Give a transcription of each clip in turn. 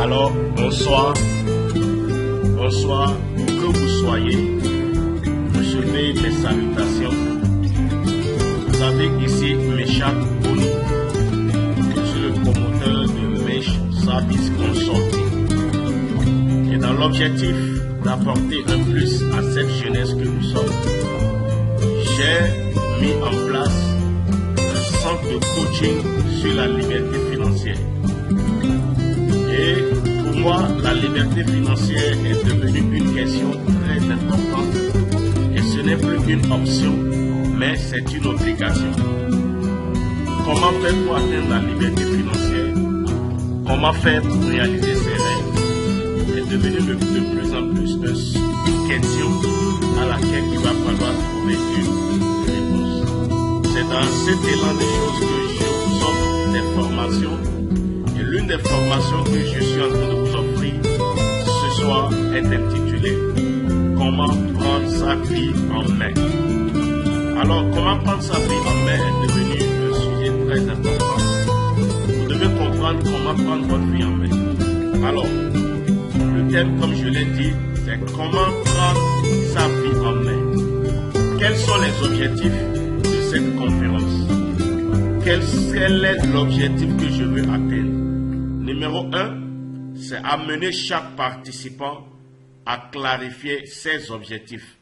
Alors, bonsoir, que vous soyez, recevez mes salutations. Vous avez ici Meshach Boni, je suis le promoteur de Mesh Service Consulting. Et dans l'objectif d'apporter un plus à cette jeunesse que nous sommes, j'ai mis en place un centre de coaching sur la liberté financière. Et pour moi, la liberté financière est devenue une question très importante. Et ce n'est plus une option, mais c'est une obligation. Comment faire pour atteindre la liberté financière? Comment faire pour réaliser ses rêves? Est devenu de plus en plus une question à laquelle il va falloir trouver une réponse. C'est dans cet élan des choses que je vous offre des formations. Et l'une des formations que je suis en train de vous offrir ce soir est intitulée « Comment prendre sa vie en main ». Alors, comment prendre sa vie en main est devenu un sujet très important. Vous devez comprendre comment prendre votre vie en main. Alors, le thème, comme je l'ai dit, c'est comment prendre sa vie en main. Quels sont les objectifs de cette conférence? Quel est l'objectif que je veux atteindre? Numéro 1, c'est amener chaque participant à clarifier ses objectifs.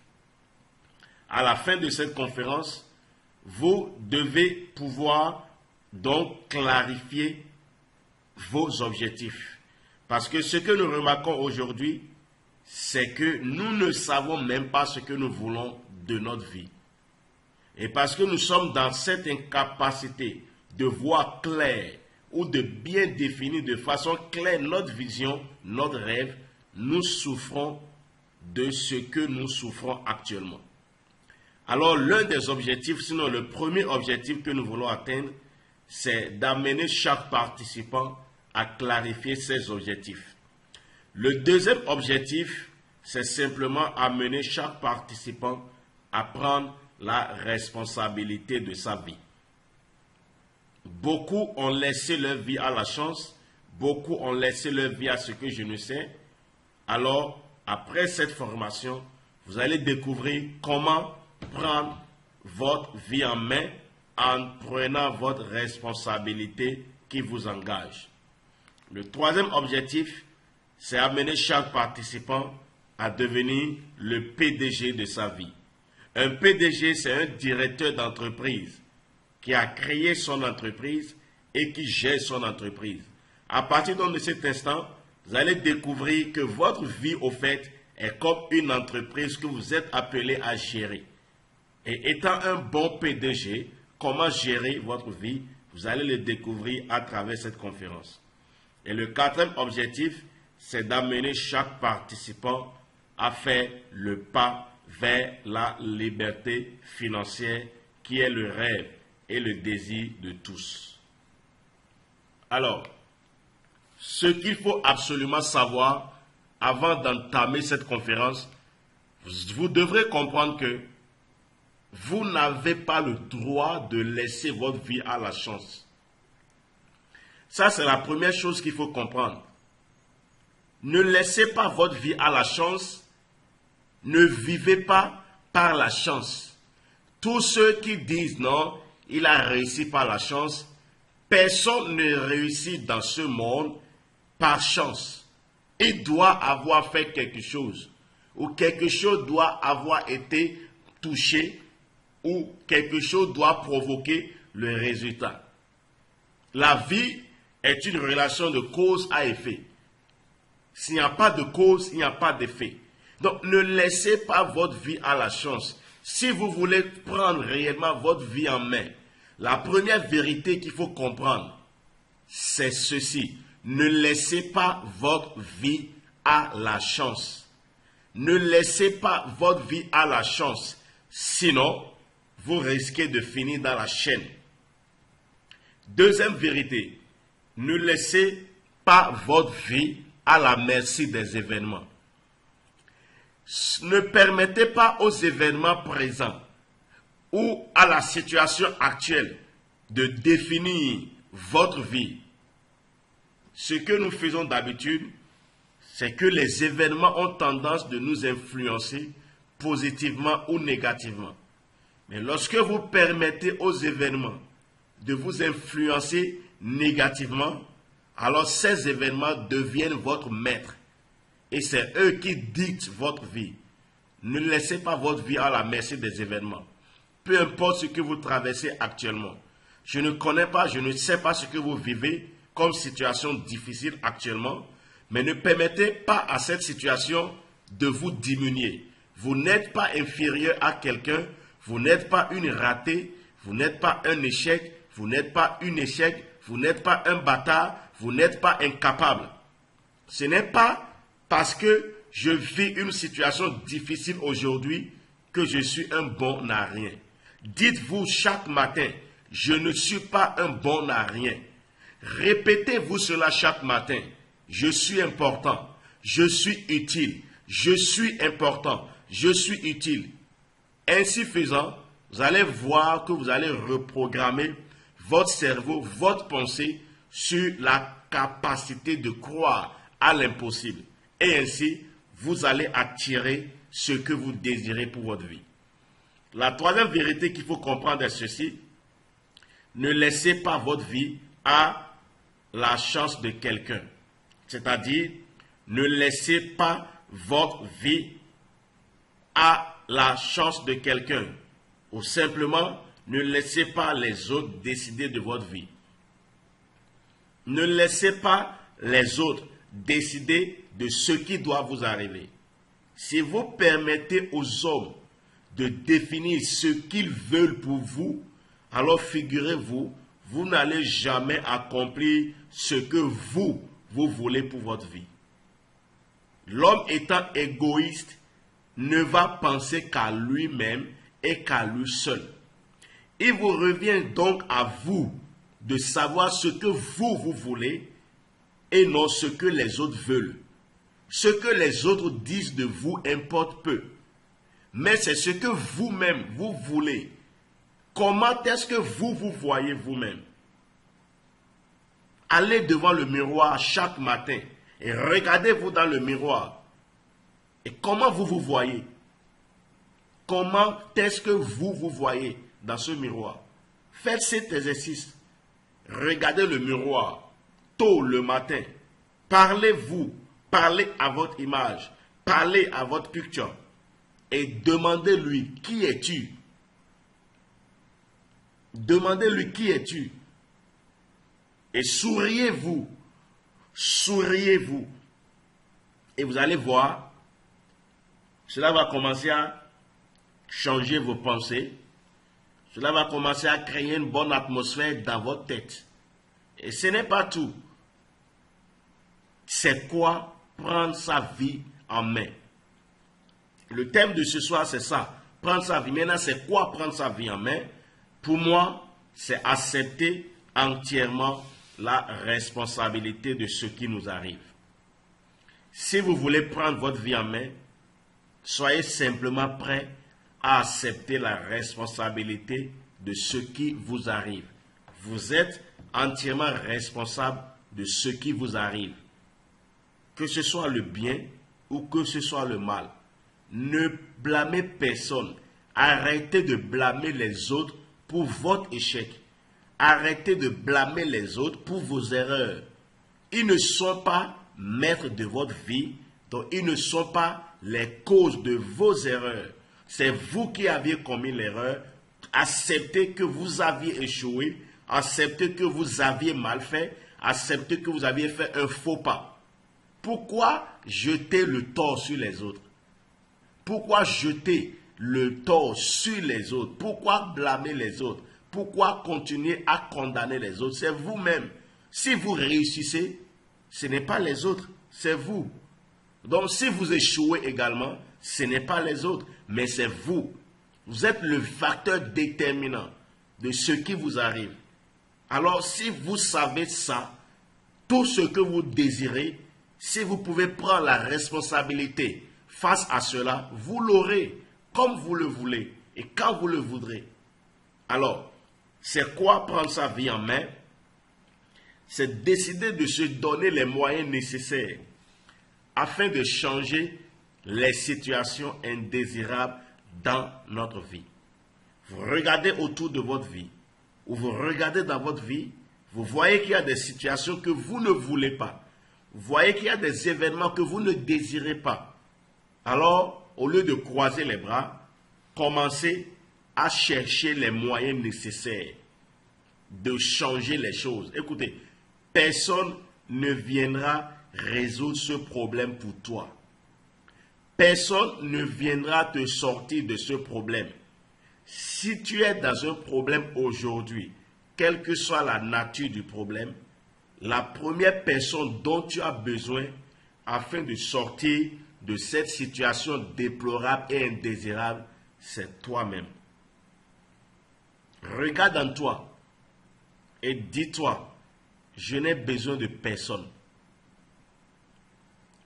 À la fin de cette conférence, vous devez pouvoir donc clarifier vos objectifs. Parce que ce que nous remarquons aujourd'hui, c'est que nous ne savons même pas ce que nous voulons de notre vie. Et parce que nous sommes dans cette incapacité de voir clair ou de bien définir de façon claire notre vision, notre rêve, nous souffrons de ce que nous souffrons actuellement. Alors l'un des objectifs, sinon le premier objectif que nous voulons atteindre, c'est d'amener chaque participant à clarifier ses objectifs. Le deuxième objectif, c'est simplement amener chaque participant à prendre la responsabilité de sa vie. Beaucoup ont laissé leur vie à la chance, beaucoup ont laissé leur vie à ce que je ne sais. Alors, après cette formation, vous allez découvrir comment prendre votre vie en main en prenant votre responsabilité qui vous engage. Le troisième objectif, c'est amener chaque participant à devenir le PDG de sa vie. Un PDG, c'est un directeur d'entreprise qui a créé son entreprise et qui gère son entreprise. À partir de cet instant, vous allez découvrir que votre vie, au fait, est comme une entreprise que vous êtes appelé à gérer. Et étant un bon PDG, comment gérer votre vie, vous allez le découvrir à travers cette conférence. Et le quatrième objectif, c'est d'amener chaque participant à faire le pas vers la liberté financière qui est le rêve et le désir de tous. Alors, ce qu'il faut absolument savoir avant d'entamer cette conférence, vous devrez comprendre que vous n'avez pas le droit de laisser votre vie à la chance. Ça, c'est la première chose qu'il faut comprendre. Ne laissez pas votre vie à la chance. Ne vivez pas par la chance. Tous ceux qui disent non, il a réussi par la chance. Personne ne réussit dans ce monde par chance. Il doit avoir fait quelque chose. Ou quelque chose doit avoir été touché. Ou quelque chose doit provoquer le résultat. La vie est une relation de cause à effet. S'il n'y a pas de cause, il n'y a pas d'effet. Donc ne laissez pas votre vie à la chance. Si vous voulez prendre réellement votre vie en main, la première vérité qu'il faut comprendre, c'est ceci. Ne laissez pas votre vie à la chance. Ne laissez pas votre vie à la chance. Sinon, vous risquez de finir dans la chaîne. Deuxième vérité, ne laissez pas votre vie à la merci des événements. Ne permettez pas aux événements présents ou à la situation actuelle de définir votre vie. ce que nous faisons d'habitude, c'est que les événements ont tendance de nous influencer positivement ou négativement. Mais lorsque vous permettez aux événements de vous influencer négativement, alors ces événements deviennent votre maître. Et c'est eux qui dictent votre vie. Ne laissez pas votre vie à la merci des événements. Peu importe ce que vous traversez actuellement. Je ne connais pas, je ne sais pas ce que vous vivez comme situation difficile actuellement, mais ne permettez pas à cette situation de vous diminuer. Vous n'êtes pas inférieur à quelqu'un, vous n'êtes pas une ratée, vous n'êtes pas un échec, vous n'êtes pas une échec, vous n'êtes pas un bâtard, vous n'êtes pas incapable. Ce n'est pas parce que je vis une situation difficile aujourd'hui que je suis un bon à rien. Dites-vous chaque matin, je ne suis pas un bon à rien. Répétez-vous cela chaque matin. Je suis important, je suis utile, je suis important, je suis utile. Ainsi faisant, vous allez voir que vous allez reprogrammer votre cerveau, votre pensée sur la capacité de croire à l'impossible. Et ainsi, vous allez attirer ce que vous désirez pour votre vie. La troisième vérité qu'il faut comprendre est ceci. Ne laissez pas votre vie à la chance de quelqu'un. C'est-à-dire, ne laissez pas votre vie à la chance de quelqu'un. Ou simplement, ne laissez pas les autres décider de votre vie. Ne laissez pas les autres décider de ce qui doit vous arriver. Si vous permettez aux hommes de définir ce qu'ils veulent pour vous, alors figurez-vous, vous n'allez jamais accomplir ce que vous voulez pour votre vie. L'homme étant égoïste ne va penser qu'à lui-même et qu'à lui seul. Il vous revient donc à vous de savoir ce que vous voulez et non ce que les autres veulent. Ce que les autres disent de vous importe peu. Mais c'est ce que vous-même, vous voulez. Comment est-ce que vous voyez vous-même? Allez devant le miroir chaque matin et regardez-vous dans le miroir. Et comment vous voyez? Comment est-ce que vous voyez dans ce miroir? Faites cet exercice. Regardez le miroir tôt le matin. Parlez-vous. Parlez à votre image. Parlez à votre picture. Et demandez-lui, qui es-tu? Demandez-lui, qui es-tu? Et souriez-vous. Souriez-vous. Et vous allez voir, cela va commencer à changer vos pensées. Cela va commencer à créer une bonne atmosphère dans votre tête. Et ce n'est pas tout. C'est quoi prendre sa vie en main? Le thème de ce soir, c'est ça. Prendre sa vie. Maintenant, c'est quoi prendre sa vie en main? Pour moi, c'est accepter entièrement la responsabilité de ce qui nous arrive. Si vous voulez prendre votre vie en main, soyez simplement prêt à accepter la responsabilité de ce qui vous arrive. Vous êtes entièrement responsable de ce qui vous arrive. Que ce soit le bien ou que ce soit le mal. Ne blâmez personne. Arrêtez de blâmer les autres pour votre échec. Arrêtez de blâmer les autres pour vos erreurs. Ils ne sont pas maîtres de votre vie, donc ils ne sont pas les causes de vos erreurs. C'est vous qui aviez commis l'erreur. Acceptez que vous aviez échoué. Acceptez que vous aviez mal fait. Acceptez que vous aviez fait un faux pas. Pourquoi jeter le tort sur les autres? Pourquoi jeter le tort sur les autres? Pourquoi blâmer les autres? Pourquoi continuer à condamner les autres? C'est vous-même. Si vous réussissez, ce n'est pas les autres, c'est vous. Donc si vous échouez également, ce n'est pas les autres, mais c'est vous. Vous êtes le facteur déterminant de ce qui vous arrive. Alors si vous savez ça, tout ce que vous désirez, si vous pouvez prendre la responsabilité face à cela, vous l'aurez comme vous le voulez et quand vous le voudrez. Alors, c'est quoi prendre sa vie en main? c'est décider de se donner les moyens nécessaires afin de changer les situations indésirables dans notre vie. Vous regardez autour de votre vie, ou vous regardez dans votre vie, vous voyez qu'il y a des situations que vous ne voulez pas. Vous voyez qu'il y a des événements que vous ne désirez pas. Alors, au lieu de croiser les bras, commencez à chercher les moyens nécessaires de changer les choses. Écoutez, personne ne viendra résoudre ce problème pour toi. Personne ne viendra te sortir de ce problème. Si tu es dans un problème aujourd'hui, quelle que soit la nature du problème, la première personne dont tu as besoin afin de sortir de cette situation déplorable et indésirable, c'est toi-même. Regarde en toi et dis-toi, je n'ai besoin de personne.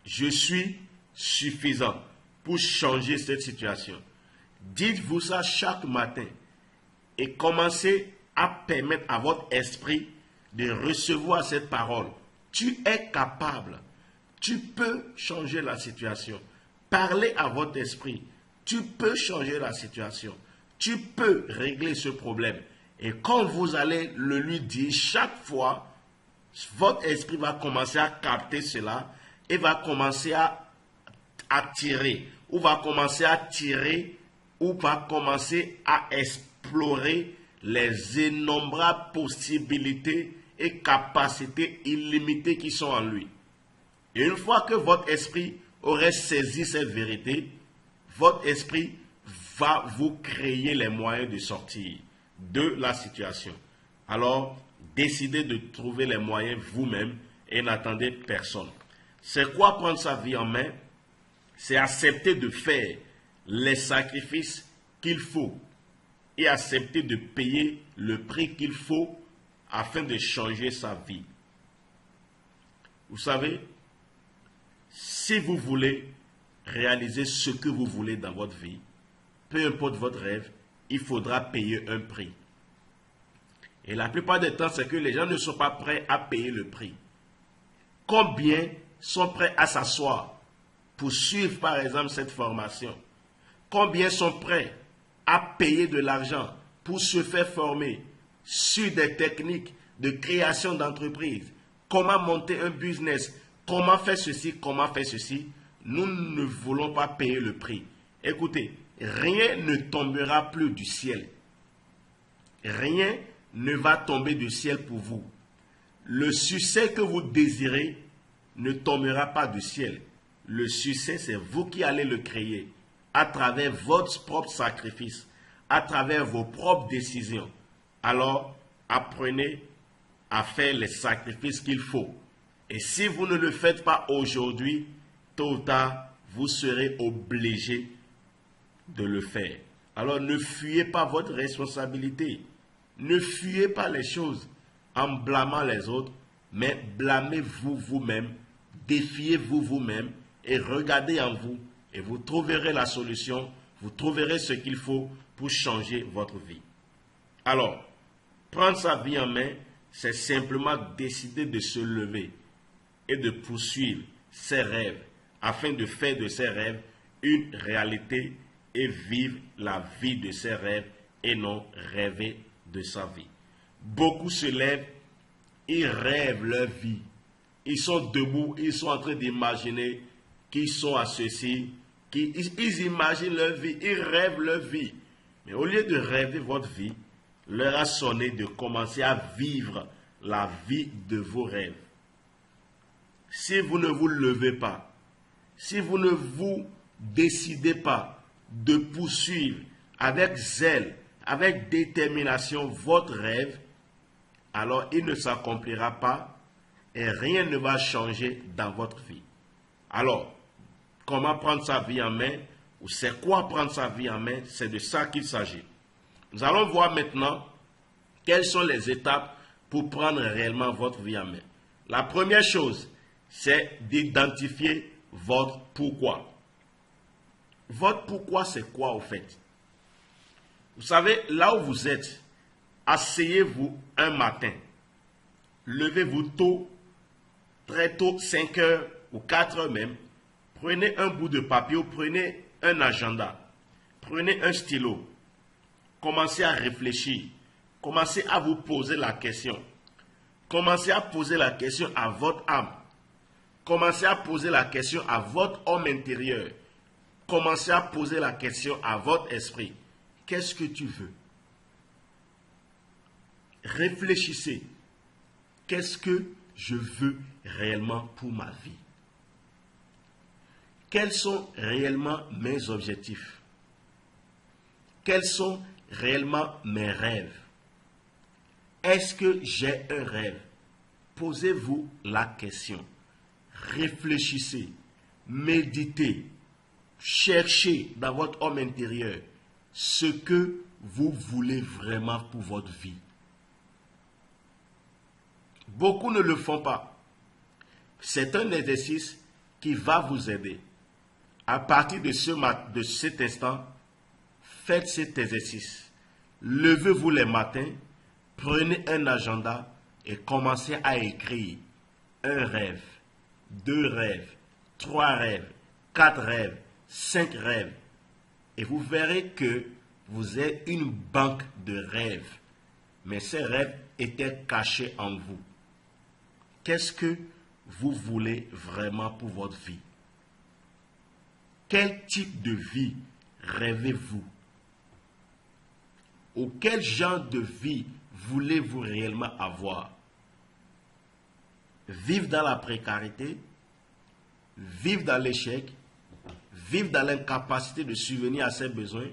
Je suis suffisant pour changer cette situation. Dites-vous ça chaque matin et commencez à permettre à votre esprit de recevoir cette parole. Tu es capable. Tu peux changer la situation. Parlez à votre esprit. Tu peux changer la situation. Tu peux régler ce problème. Et quand vous allez le lui dire chaque fois, votre esprit va commencer à capter cela et va commencer à attirer, ou va commencer à tirer, ou va commencer à explorer les innombrables possibilités et capacités illimitées qui sont en lui. Et une fois que votre esprit aurait saisi cette vérité, votre esprit va vous créer les moyens de sortir de la situation. Alors, décidez de trouver les moyens vous-même et n'attendez personne. C'est quoi prendre sa vie en main? C'est accepter de faire les sacrifices qu'il faut et accepter de payer le prix qu'il faut afin de changer sa vie. Vous savez, si vous voulez réaliser ce que vous voulez dans votre vie, peu importe votre rêve, il faudra payer un prix. Et la plupart des temps, c'est que les gens ne sont pas prêts à payer le prix. Combien sont prêts à s'asseoir pour suivre par exemple cette formation? Combien sont prêts à payer de l'argent pour se faire former sur des techniques de création d'entreprise? Comment monter un business? Comment faire ceci? Comment faire ceci? Nous ne voulons pas payer le prix. Écoutez, rien ne tombera plus du ciel. Rien ne va tomber du ciel pour vous. Le succès que vous désirez ne tombera pas du ciel. Le succès, c'est vous qui allez le créer à travers votre propre sacrifice, à travers vos propres décisions. Alors, apprenez à faire les sacrifices qu'il faut. Et si vous ne le faites pas aujourd'hui, tôt ou tard, vous serez obligé de le faire. Alors, ne fuyez pas votre responsabilité. Ne fuyez pas les choses en blâmant les autres, mais blâmez-vous vous-même, défiez-vous vous-même et regardez en vous et vous trouverez la solution, vous trouverez ce qu'il faut pour changer votre vie. Alors, prendre sa vie en main, c'est simplement décider de se lever et de poursuivre ses rêves afin de faire de ses rêves une réalité et vivre la vie de ses rêves et non rêver de sa vie. Beaucoup se lèvent, ils rêvent leur vie. Ils sont debout, ils sont en train d'imaginer qu'ils sont à ceci, ils imaginent leur vie, ils rêvent leur vie. Mais au lieu de rêver votre vie, l'heure a sonné de commencer à vivre la vie de vos rêves. Si vous ne vous levez pas, si vous ne vous décidez pas de poursuivre avec zèle, avec détermination votre rêve, alors il ne s'accomplira pas et rien ne va changer dans votre vie. Alors, comment prendre sa vie en main, ou c'est quoi prendre sa vie en main? C'est de ça qu'il s'agit. Nous allons voir maintenant quelles sont les étapes pour prendre réellement votre vie en main. La première chose, c'est d'identifier votre pourquoi. Votre pourquoi, c'est quoi au fait? Vous savez, là où vous êtes, asseyez-vous un matin levez-vous tôt, très tôt, 5 heures ou 4 heures même. Prenez un bout de papier ou prenez un agenda. Prenez un stylo. Commencez à réfléchir. Commencez à vous poser la question. Commencez à poser la question à votre âme. Commencez à poser la question à votre homme intérieur. Commencez à poser la question à votre esprit. Qu'est-ce que tu veux? Réfléchissez. Qu'est-ce que je veux réellement pour ma vie? Quels sont réellement mes objectifs? Quels sont réellement mes rêves? Est-ce que j'ai un rêve? Posez-vous la question. Réfléchissez, méditez, cherchez dans votre homme intérieur ce que vous voulez vraiment pour votre vie. Beaucoup ne le font pas. C'est un exercice qui va vous aider. À partir de cet instant, faites cet exercice. Levez-vous les matins, prenez un agenda et commencez à écrire un rêve, 2 rêves, 3 rêves, 4 rêves, 5 rêves. Et vous verrez que vous êtes une banque de rêves. Mais ces rêves étaient cachés en vous. Qu'est-ce que vous voulez vraiment pour votre vie? Quel type de vie rêvez-vous? Ou quel genre de vie voulez-vous réellement avoir? Vivre dans la précarité, vivre dans l'échec, vivre dans l'incapacité de subvenir à ses besoins,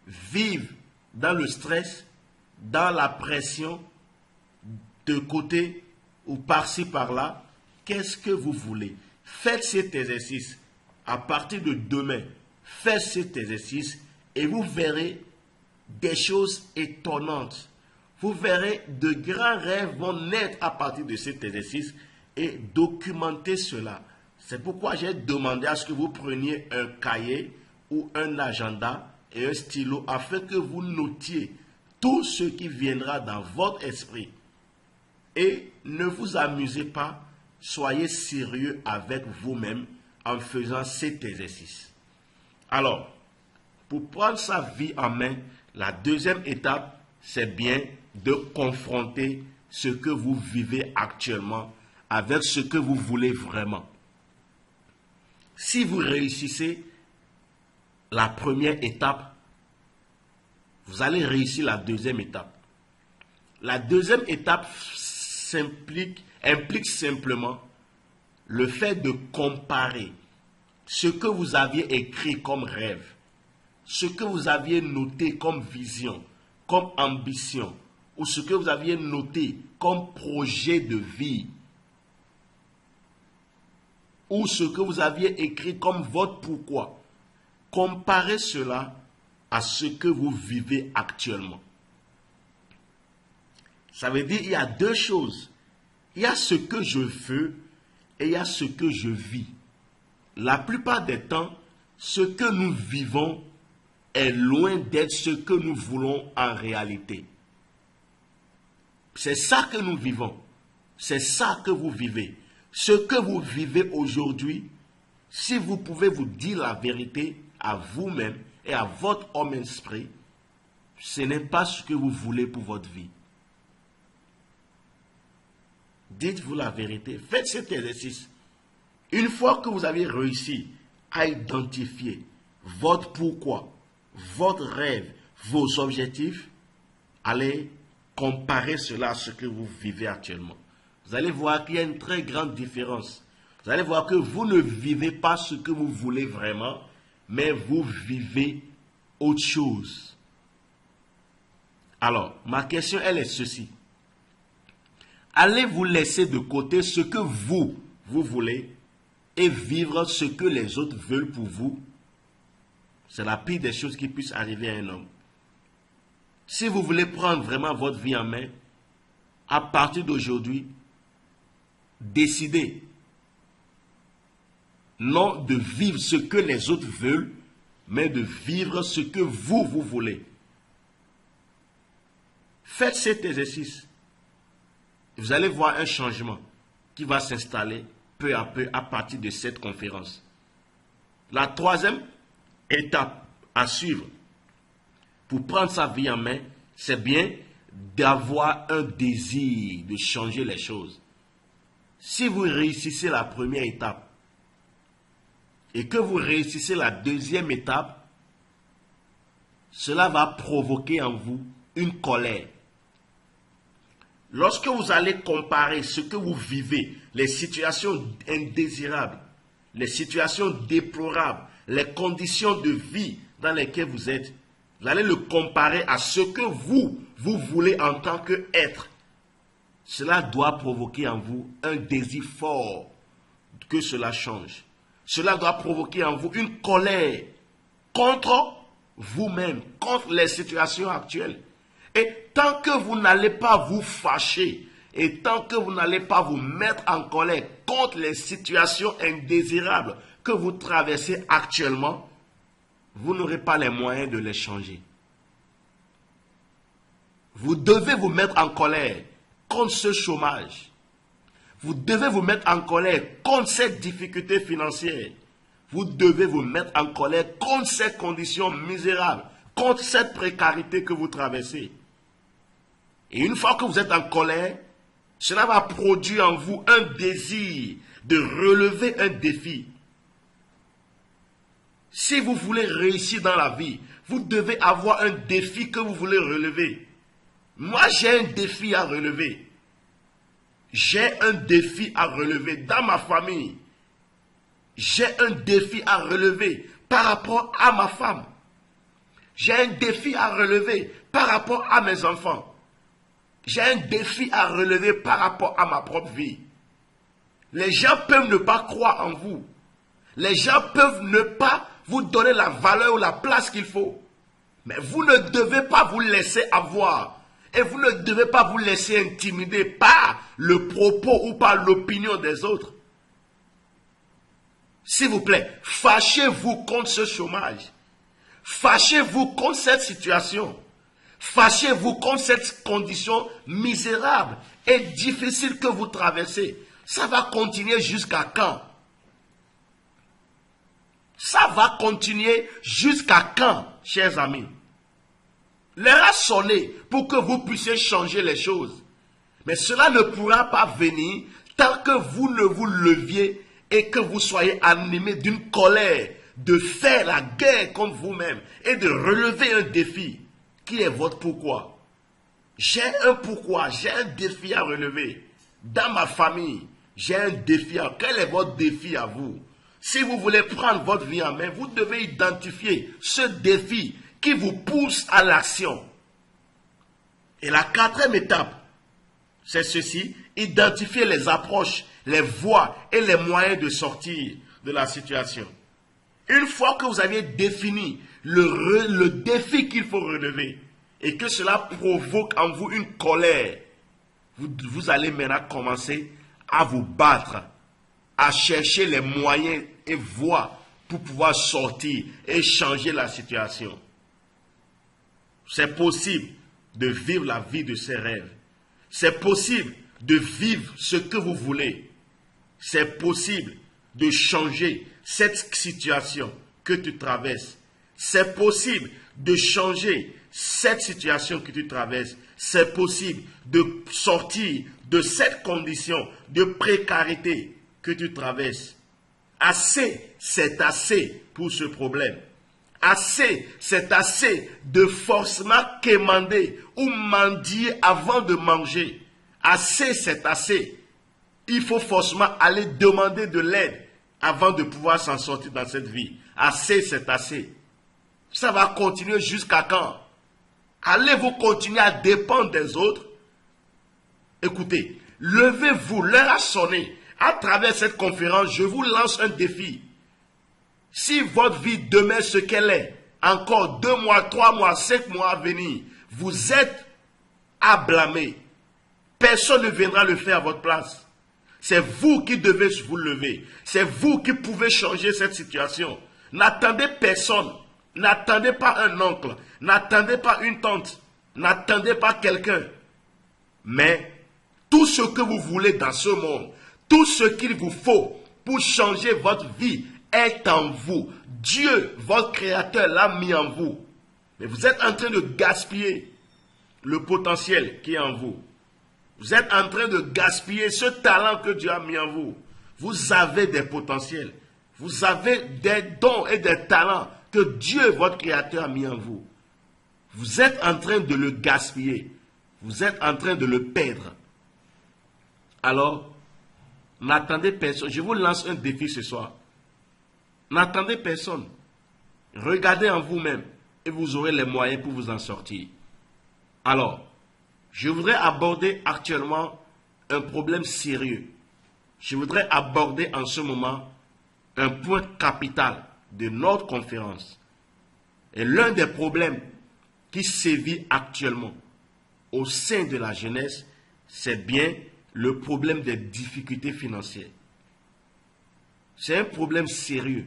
vivre dans le stress, dans la pression, de côté ou par-ci par-là. Qu'est-ce que vous voulez? Faites cet exercice. À partir de demain, faites cet exercice et vous verrez des choses étonnantes. Vous verrez de grands rêves vont naître à partir de cet exercice et documentez cela. C'est pourquoi j'ai demandé à ce que vous preniez un cahier ou un agenda et un stylo afin que vous notiez tout ce qui viendra dans votre esprit. Et ne vous amusez pas, soyez sérieux avec vous-même en faisant cet exercice. Alors, pour prendre sa vie en main, la deuxième étape, c'est bien de confronter ce que vous vivez actuellement avec ce que vous voulez vraiment. Si vous réussissez la première étape, vous allez réussir la deuxième étape. La deuxième étape implique simplement le fait de comparer ce que vous aviez écrit comme rêve, ce que vous aviez noté comme vision, comme ambition, ou ce que vous aviez noté comme projet de vie, ou ce que vous aviez écrit comme votre pourquoi. Comparez cela à ce que vous vivez actuellement. Ça veut dire qu'il y a deux choses. Il y a ce que je veux et il y a ce que je vis. La plupart des temps, ce que nous vivons est loin d'être ce que nous voulons en réalité. C'est ça que nous vivons. C'est ça que vous vivez. Ce que vous vivez aujourd'hui, si vous pouvez vous dire la vérité à vous-même et à votre homme esprit, ce n'est pas ce que vous voulez pour votre vie. Dites-vous la vérité. Faites cet exercice. Une fois que vous avez réussi à identifier votre pourquoi, votre rêve, vos objectifs, allez comparer cela à ce que vous vivez actuellement. Vous allez voir qu'il y a une très grande différence. Vous allez voir que vous ne vivez pas ce que vous voulez vraiment, mais vous vivez autre chose. Alors, ma question, elle est ceci. Allez-vous laisser de côté ce que vous voulez et vivre ce que les autres veulent pour vous? C'est la pire des choses qui puissent arriver à un homme. Si vous voulez prendre vraiment votre vie en main, à partir d'aujourd'hui, décidez non de vivre ce que les autres veulent, mais de vivre ce que vous voulez. Faites cet exercice. Vous allez voir un changement qui va s'installer peu à peu à partir de cette conférence. La troisième étape à suivre pour prendre sa vie en main, c'est bien d'avoir un désir de changer les choses. Si vous réussissez la première étape et que vous réussissez la deuxième étape, cela va provoquer en vous une colère. Lorsque vous allez comparer ce que vous vivez, les situations indésirables, les situations déplorables, les conditions de vie dans lesquelles vous êtes, vous allez le comparer à ce que vous voulez en tant qu'être. Cela doit provoquer en vous un désir fort que cela change. Cela doit provoquer en vous une colère contre vous-même, contre les situations actuelles. Et tant que vous n'allez pas vous fâcher, et tant que vous n'allez pas vous mettre en colère contre les situations indésirables que vous traversez actuellement, vous n'aurez pas les moyens de les changer. Vous devez vous mettre en colère contre ce chômage. Vous devez vous mettre en colère contre cette difficulté financière. Vous devez vous mettre en colère contre ces conditions misérables, contre cette précarité que vous traversez. Et une fois que vous êtes en colère, cela va produire en vous un désir de relever un défi. Si vous voulez réussir dans la vie, vous devez avoir un défi que vous voulez relever. Moi, j'ai un défi à relever. J'ai un défi à relever dans ma famille. J'ai un défi à relever par rapport à ma femme. J'ai un défi à relever par rapport à mes enfants. J'ai un défi à relever par rapport à ma propre vie. Les gens peuvent ne pas croire en vous. Les gens peuvent ne pas vous donner la valeur ou la place qu'il faut. Mais vous ne devez pas vous laisser avoir. Et vous ne devez pas vous laisser intimider par le propos ou par l'opinion des autres. S'il vous plaît, fâchez-vous contre ce chômage. Fâchez-vous contre cette situation. Fâchez-vous contre cette condition misérable et difficile que vous traversez. Ça va continuer jusqu'à quand? Ça va continuer jusqu'à quand, chers amis? L'heure a sonné pour que vous puissiez changer les choses. Mais cela ne pourra pas venir tant que vous ne vous leviez et que vous soyez animés d'une colère de faire la guerre contre vous-même et de relever un défi qui est votre pourquoi. J'ai un pourquoi, j'ai un défi à relever. Dans ma famille, j'ai un défi. Quel est votre défi à vous? Si vous voulez prendre votre vie en main, vous devez identifier ce défi qui vous pousse à l'action. Et la quatrième étape, c'est ceci: identifier les approches, les voies et les moyens de sortir de la situation. Une fois que vous avez défini le défi qu'il faut relever et que cela provoque en vous une colère, vous allez maintenant commencer à vous battre, à chercher les moyens et voies pour pouvoir sortir et changer la situation. C'est possible de vivre la vie de ses rêves. C'est possible de vivre ce que vous voulez. C'est possible de changer cette situation que tu traverses. C'est possible de changer cette situation que tu traverses. C'est possible de sortir de cette condition de précarité que tu traverses. Assez, c'est assez pour ce problème. Assez, c'est assez de forcément quémander ou mendier avant de manger. Assez, c'est assez. Il faut forcément aller demander de l'aide avant de pouvoir s'en sortir dans cette vie. Assez, c'est assez. Ça va continuer jusqu'à quand? Allez-vous continuer à dépendre des autres? Écoutez, levez-vous, l'heure a sonné. À travers cette conférence, je vous lance un défi. Si votre vie demeure ce qu'elle est, encore 2 mois, 3 mois, 5 mois à venir, vous êtes à blâmer. Personne ne viendra le faire à votre place. C'est vous qui devez vous lever. C'est vous qui pouvez changer cette situation. N'attendez personne. N'attendez pas un oncle. N'attendez pas une tante. N'attendez pas quelqu'un. Mais Tout ce que vous voulez dans ce monde, tout ce qu'il vous faut pour changer votre vie est en vous. Dieu, votre Créateur, l'a mis en vous. Mais vous êtes en train de gaspiller le potentiel qui est en vous. Vous êtes en train de gaspiller ce talent que Dieu a mis en vous. Vous avez des potentiels. Vous avez des dons et des talents que Dieu, votre Créateur, a mis en vous. Vous êtes en train de le gaspiller. Vous êtes en train de le perdre. Alors, n'attendez personne. Je vous lance un défi ce soir. N'attendez personne. Regardez en vous-même et vous aurez les moyens pour vous en sortir. Alors, je voudrais aborder actuellement un problème sérieux. Je voudrais aborder en ce moment un point capital de notre conférence. Et l'un des problèmes qui sévit actuellement au sein de la jeunesse, c'est bien le problème des difficultés financières. C'est un problème sérieux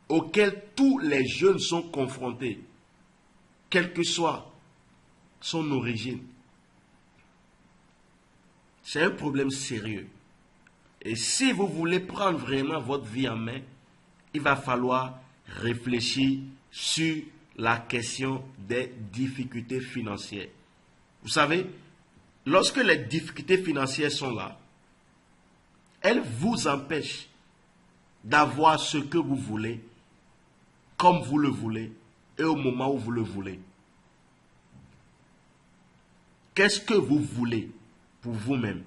auquel tous les jeunes sont confrontés, quelle que soit son origine. C'est un problème sérieux. Et si vous voulez prendre vraiment votre vie en main, il va falloir réfléchir sur la question des difficultés financières. Vous savez, lorsque les difficultés financières sont là, elles vous empêchent d'avoir ce que vous voulez, comme vous le voulez, et au moment où vous le voulez. Qu'est-ce que vous voulez pour vous-même?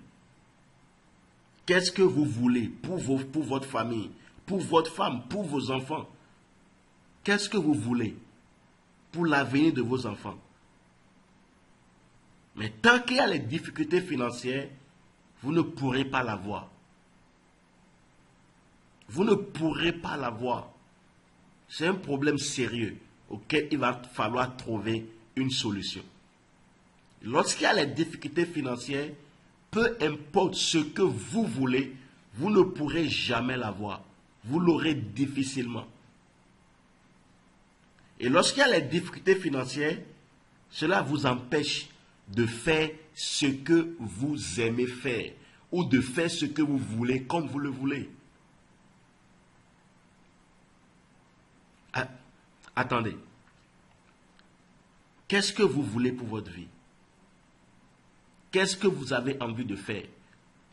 Qu'est-ce que vous voulez pour votre famille, pour votre femme, pour vos enfants? Qu'est-ce que vous voulez pour l'avenir de vos enfants? Mais tant qu'il y a les difficultés financières, vous ne pourrez pas l'avoir. Vous ne pourrez pas l'avoir. C'est un problème sérieux auquel il va falloir trouver une solution. Lorsqu'il y a les difficultés financières, peu importe ce que vous voulez, vous ne pourrez jamais l'avoir. Vous l'aurez difficilement. Et lorsqu'il y a les difficultés financières, cela vous empêche de faire ce que vous aimez faire ou de faire ce que vous voulez comme vous le voulez. Attendez. Qu'est-ce que vous voulez pour votre vie? Qu'est-ce que vous avez envie de faire?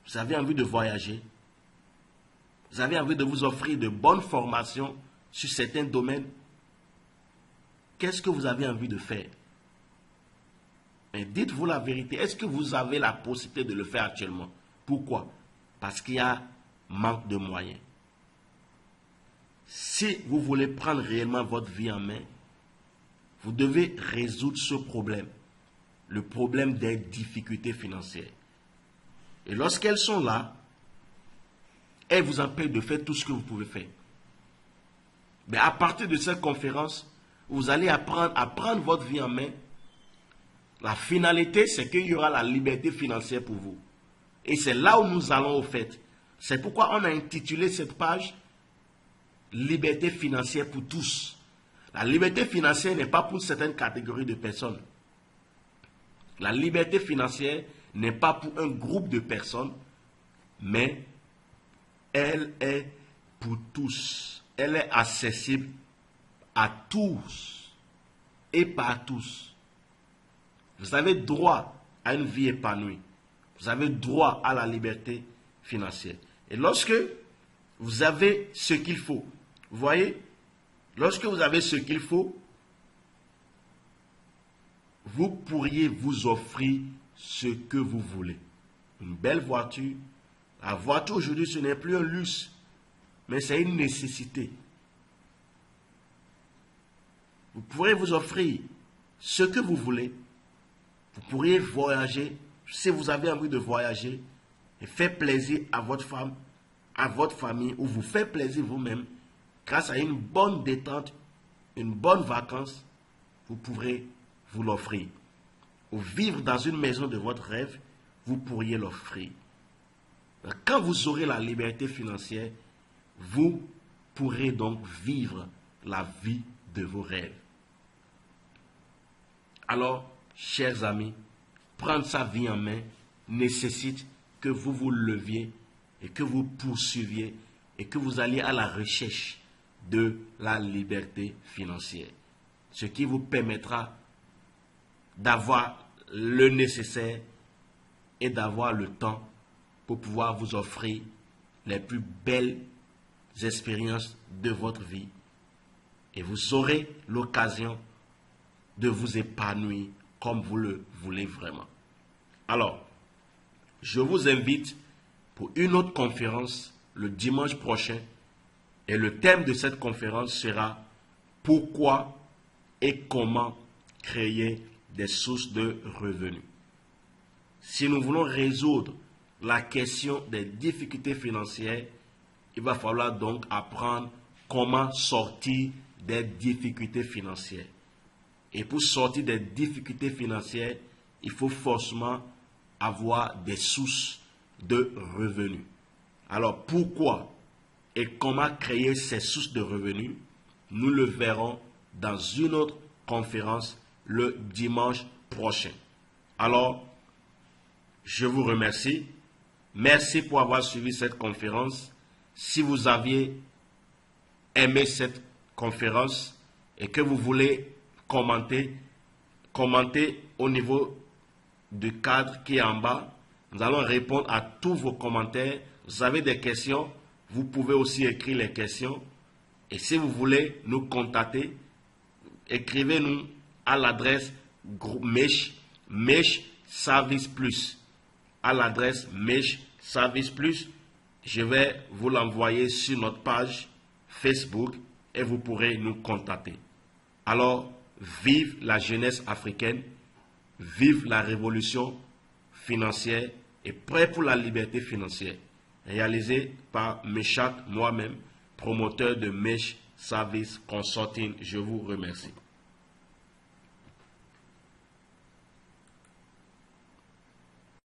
Vous avez envie de voyager? Vous avez envie de vous offrir de bonnes formations sur certains domaines? Qu'est-ce que vous avez envie de faire? Mais dites-vous la vérité, est-ce que vous avez la possibilité de le faire actuellement? Pourquoi? Parce qu'il y a manque de moyens. Si vous voulez prendre réellement votre vie en main, vous devez résoudre ce problème, le problème des difficultés financières. Et lorsqu'elles sont là, elles vous empêchent de faire tout ce que vous pouvez faire. Mais à partir de cette conférence, vous allez apprendre à prendre votre vie en main. La finalité, c'est qu'il y aura la liberté financière pour vous. Et c'est là où nous allons au fait. C'est pourquoi on a intitulé cette page « Liberté financière pour tous ». La liberté financière n'est pas pour certaines catégories de personnes. La liberté financière n'est pas pour un groupe de personnes, mais elle est pour tous. Elle est accessible à tous et par tous. Vous avez droit à une vie épanouie. Vous avez droit à la liberté financière. Et lorsque vous avez ce qu'il faut, vous voyez, lorsque vous avez ce qu'il faut, vous pourriez vous offrir ce que vous voulez. Une belle voiture. La voiture aujourd'hui, ce n'est plus un luxe, mais c'est une nécessité. Vous pourrez vous offrir ce que vous voulez. Vous pourriez voyager, si vous avez envie de voyager, et faire plaisir à votre femme, à votre famille, ou vous faire plaisir vous-même, grâce à une bonne détente, une bonne vacance, vous pourrez vous l'offrir. Ou vivre dans une maison de votre rêve, vous pourriez l'offrir. Quand vous aurez la liberté financière, vous pourrez donc vivre la vie de vos rêves. Alors, chers amis, prendre sa vie en main nécessite que vous vous leviez et que vous poursuiviez et que vous alliez à la recherche de la liberté financière. Ce qui vous permettra d'avoir le nécessaire et d'avoir le temps pour pouvoir vous offrir les plus belles expériences de votre vie. Et vous aurez l'occasion de vous épanouir comme vous le voulez vraiment. Alors, je vous invite pour une autre conférence le dimanche prochain. Et le thème de cette conférence sera « Pourquoi et comment créer des sources de revenus ?» Si nous voulons résoudre la question des difficultés financières, il va falloir donc apprendre comment sortir des difficultés financières. Et pour sortir des difficultés financières, il faut forcément avoir des sources de revenus. Alors pourquoi et comment créer ces sources de revenus? Nous le verrons dans une autre conférence le dimanche prochain. Alors, je vous remercie. Merci pour avoir suivi cette conférence. Si vous aviez aimé cette conférence et que vous voulez commenter au niveau du cadre qui est en bas. Nous allons répondre à tous vos commentaires. Vous avez des questions, vous pouvez aussi écrire les questions. Et si vous voulez nous contacter, écrivez-nous à l'adresse Mesh Service Plus. À l'adresse Mesh Service Plus, je vais vous l'envoyer sur notre page Facebook et vous pourrez nous contacter. Alors, vive la jeunesse africaine, vive la révolution financière et prêt pour la liberté financière. Réalisé par Meshach moi-même, promoteur de Mesh Service Consulting. Je vous remercie.